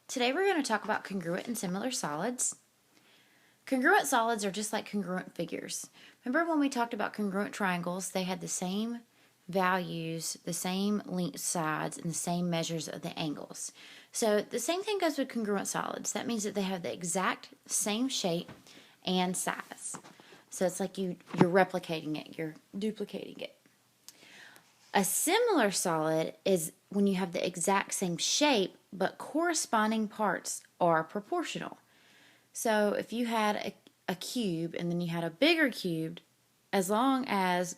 Today we're going to talk about congruent and similar solids. Congruent solids are just like congruent figures. Remember when we talked about congruent triangles, they had the same values, the same length sides, and the same measures of the angles. So the same thing goes with congruent solids. That means that they have the exact same shape and size. So it's like you're replicating it, you're duplicating it. A similar solid is when you have the exact same shape, but corresponding parts are proportional. So if you had a cube and then you had a bigger cube, as long as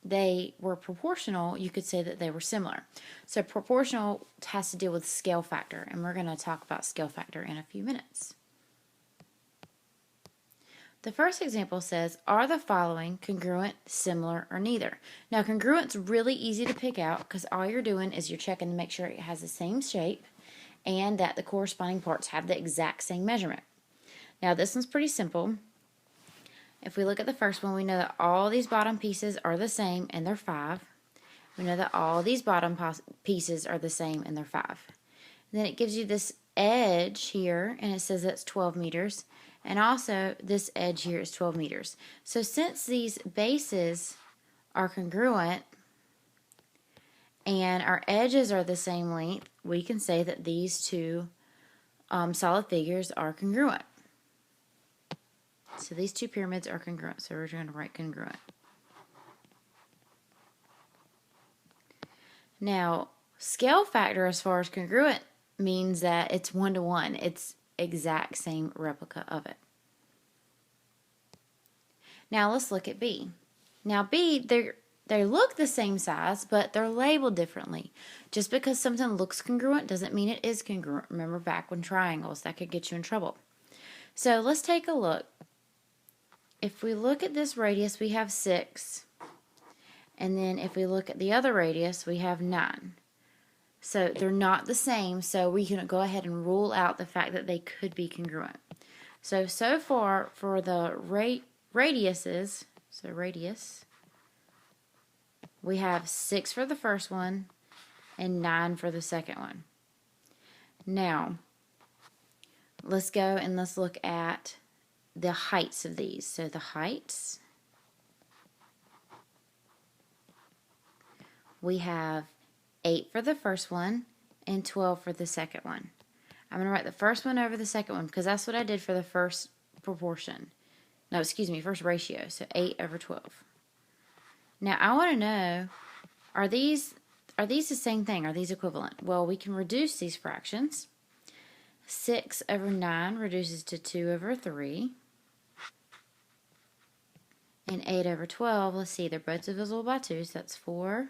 they were proportional, you could say that they were similar. So proportional has to deal with scale factor, and we're going to talk about scale factor in a few minutes. The first example says, are the following congruent, similar, or neither? Now, congruent's really easy to pick out because all you're doing is you're checking to make sure it has the same shape and that the corresponding parts have the exact same measurement. Now, this one's pretty simple. If we look at the first one, we know that all these bottom pieces are the same and they're 5. We know that all these bottom pieces are the same and they're 5. And then it gives you this edge here, and it says that's 12 meters. And also, this edge here is 12 meters. So since these bases are congruent and our edges are the same length, we can say that these two solid figures are congruent. So these two pyramids are congruent. So we're going to write congruent. Now, scale factor as far as congruent means that it's 1-to-1. It's exact same replica of it. Now let's look at B. Now B, they look the same size, but they're labeled differently. Just because something looks congruent doesn't mean it is congruent. Remember back when triangles, that could get you in trouble. So let's take a look. If we look at this radius, we have 6. And then if we look at the other radius, we have 9. So they're not the same, so we can go ahead and rule out the fact that they could be congruent. So far for the radiuses, so radius, we have 6 for the first one and 9 for the second one. Now, let's go and let's look at the heights of these. So the heights, we have 8 for the first one and 12 for the second one. I'm going to write the first one over the second one because that's what I did for the first proportion. No, excuse me, first ratio. So 8 over 12. Now I want to know, are these the same thing? Are these equivalent? Well, we can reduce these fractions. 6 over 9 reduces to 2 over 3. And 8 over 12, let's see, they're both divisible by 2, so that's 4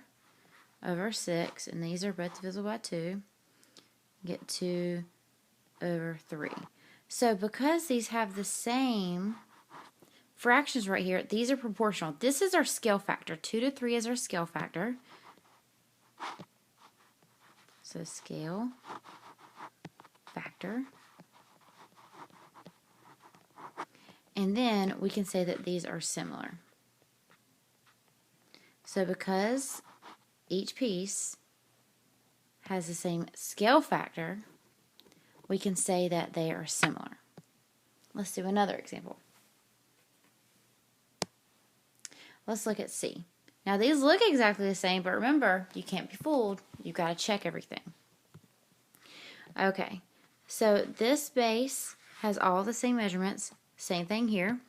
over 6, and these are both divisible by 2. Get 2 over 3. So because these have the same fractions right here, these are proportional. This is our scale factor. 2 to 3 is our scale factor. So scale factor. And then we can say that these are similar. So because each piece has the same scale factor, we can say that they are similar. Let's do another example. Let's look at C. Now these look exactly the same, but remember, you can't be fooled. You've got to check everything. Okay, so this base has all the same measurements. Same thing here.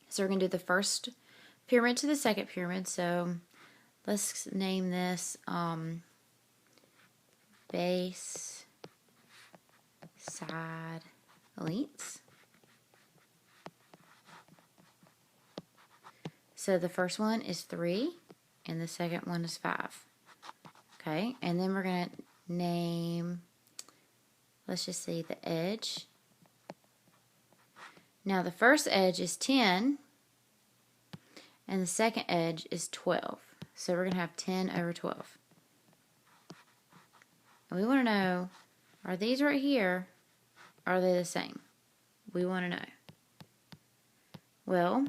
So we're going to do the first pyramid to the second pyramid. So let's name this base side lengths. So the first one is 3 and the second one is 5. Okay, and then we're going to name, let's just see, the edge. Now the first edge is 10 and the second edge is 12. So we're going to have 10 over 12. And we want to know, are these right here, are they the same? We want to know. Well,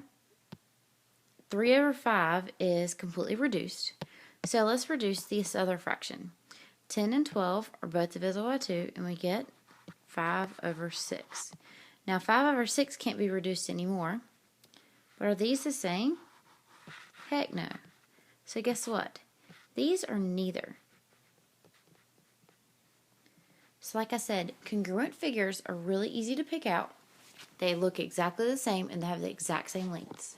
3 over 5 is completely reduced. So let's reduce this other fraction. 10 and 12 are both divisible by 2, and we get 5 over 6. Now 5 over 6 can't be reduced anymore. But are these the same? Heck no. So guess what? These are neither. So like I said, congruent figures are really easy to pick out. They look exactly the same and they have the exact same lengths.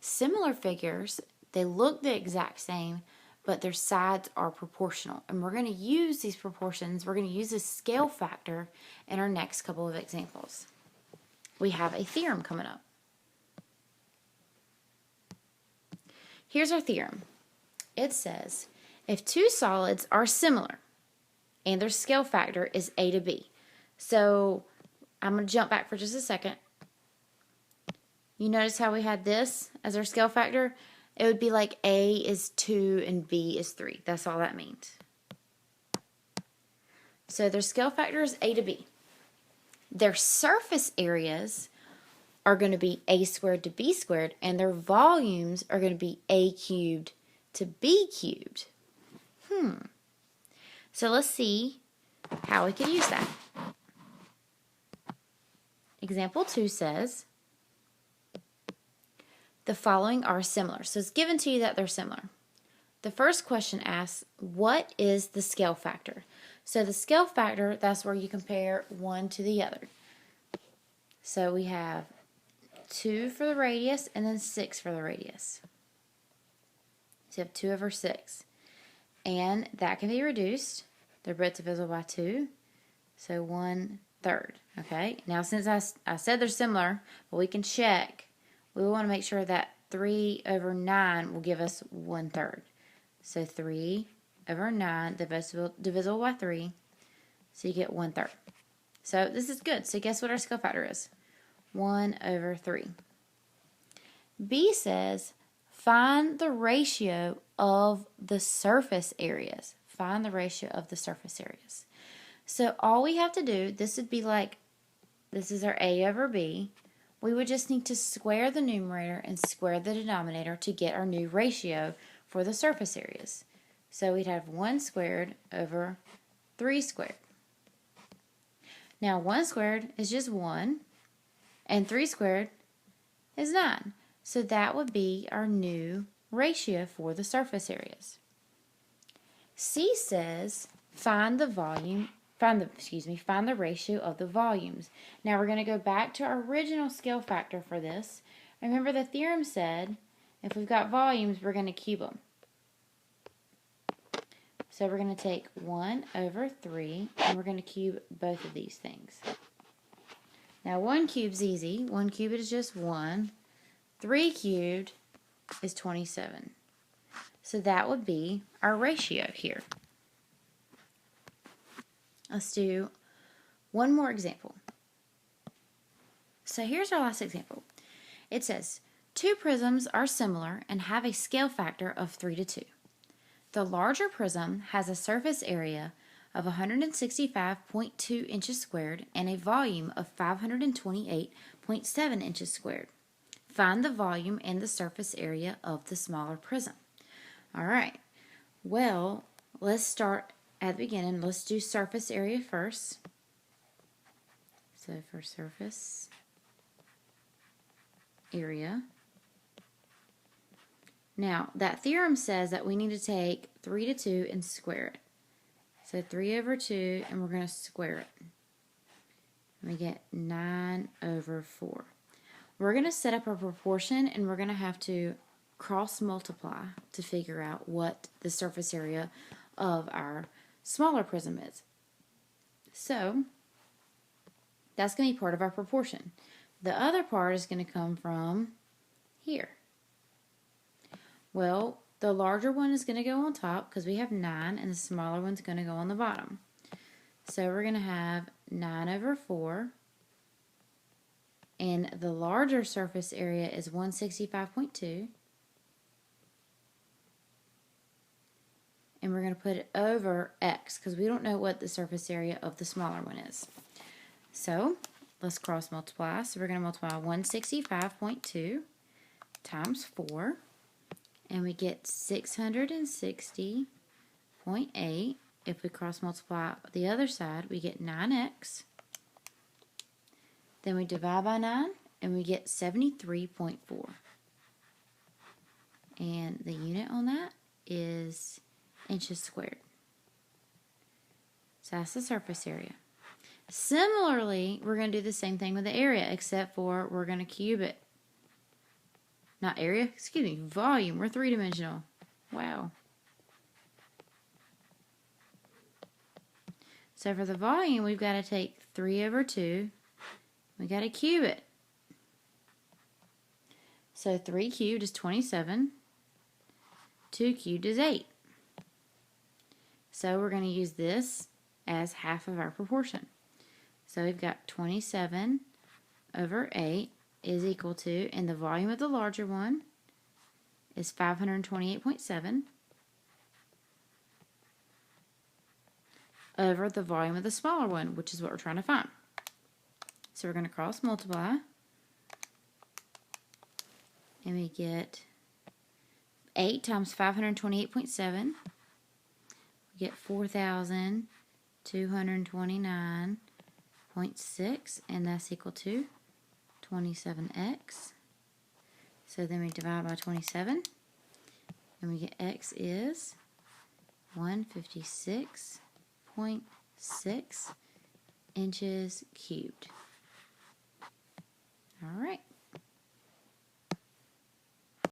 Similar figures, they look the exact same, but their sides are proportional. And we're going to use these proportions, we're going to use this scale factor in our next couple of examples. We have a theorem coming up. Here's our theorem. It says, if two solids are similar and their scale factor is A to B. So I'm going to jump back for just a second. You notice how we had this as our scale factor? It would be like A is 2 and B is 3. That's all that means. So their scale factor is A to B. Their surface areas are going to be A squared to B squared, and their volumes are going to be A cubed to B cubed. So let's see how we could use that. Example 2 says, the following are similar. So it's given to you that they're similar. The first question asks, what is the scale factor? So the scale factor, that's where you compare one to the other. So we have 2 for the radius and then 6 for the radius. So you have 2 over 6. And that can be reduced. They're both divisible by 2. So 1/3. Okay, now since I said they're similar, but we can check. We want to make sure that 3 over 9 will give us 1/3. So 3 over 9 divisible by 3. So you get 1/3. So this is good. So guess what our scale factor is? 1/3. B says, find the ratio of the surface areas. Find the ratio of the surface areas. So all we have to do, this would be like, this is our A over B. We would just need to square the numerator and square the denominator to get our new ratio for the surface areas. So we'd have 1 squared over 3 squared. Now 1 squared is just 1, and 3 squared is 9. So that would be our new ratio for the surface areas. C says find the ratio of the volumes. Now we're going to go back to our original scale factor for this. Remember the theorem said if we've got volumes, we're going to cube them. So we're going to take 1/3 and we're going to cube both of these things. Now 1 cube's easy. 1 cubed is just 1. 3 cubed is 27. So that would be our ratio here. Let's do one more example. So here's our last example. It says, 2 prisms are similar and have a scale factor of 3:2. The larger prism has a surface area of 165.2 inches squared and a volume of 528.7 inches squared. Find the volume and the surface area of the smaller prism. All right. Well, let's start at the beginning. Let's do surface area first. So for surface area. Now, that theorem says that we need to take 3:2 and square it. So 3/2, and we're going to square it. And we get 9/4. We're going to set up our proportion, and we're going to have to cross multiply to figure out what the surface area of our smaller prism is. So that's going to be part of our proportion. The other part is going to come from here. Well, the larger one is going to go on top because we have 9, and the smaller one's going to go on the bottom. So we're going to have 9/4, and the larger surface area is 165.2. And we're going to put it over x because we don't know what the surface area of the smaller one is. So let's cross multiply. So we're going to multiply 165.2 times 4. And we get 660.8. If we cross multiply the other side, we get 9x. Then we divide by 9, and we get 73.4. And the unit on that is inches squared. So that's the surface area. Similarly, we're going to do the same thing with the area, except for we're going to cube it. Not area, excuse me, volume. We're three-dimensional. Wow. So for the volume, we've got to take 3 over 2. We've got to cube it. So 3 cubed is 27. 2 cubed is 8. So we're going to use this as half of our proportion. So we've got 27 over 8 is equal to, and the volume of the larger one is 528.7 over the volume of the smaller one, which is what we're trying to find. So we're going to cross multiply, and we get 8 times 528.7. We get 4,229.6, and that's equal to 27x. So then we divide by 27, and we get x is 156.6 inches cubed. All right.